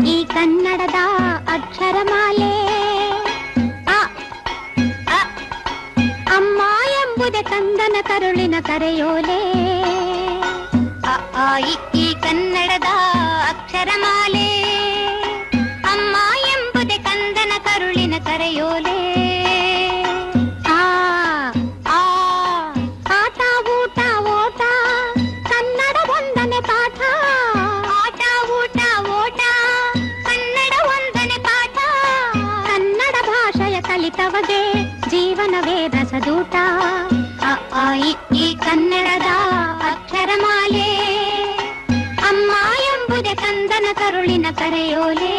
ಈ ಕನ್ನಡದ ಅಕ್ಷರಮಾಲೆ ಅಮ್ಮ ಎಂಬುದೇ ಕಂದನ ಕರುಳಿನ ಕರೆಯೋಲೆ. ಈ ಕನ್ನಡದ ಅಕ್ಷರಮಾಲೆ ಅಮ್ಮ ಎಂಬುದೇ ಕಂದನ ಕರುಳಿನ ಕರೆಯೋಲೆ. ಆಟ ಊಟ ಓಟ ಕನ್ನಡ ಒಂದನೆ ಪಾಠ. ಆಟ ಊಟ ಓಟ ಕನ್ನಡ ಒಂದನೆ ಪಾಠ. ಕನ್ನಡ ಭಾಷೆಯ ಕಲಿತವಗೆ ಜೀವನವೇ ರಸದೂಟ. ಈ ಕನ್ನಡದ ಅಕ್ಷರಮಾಲೆ ಅಮ್ಮ ಎಂಬುದೇ ಕಂದನ ಕರುಳಿನ ಕರೆಯೋಲೆ.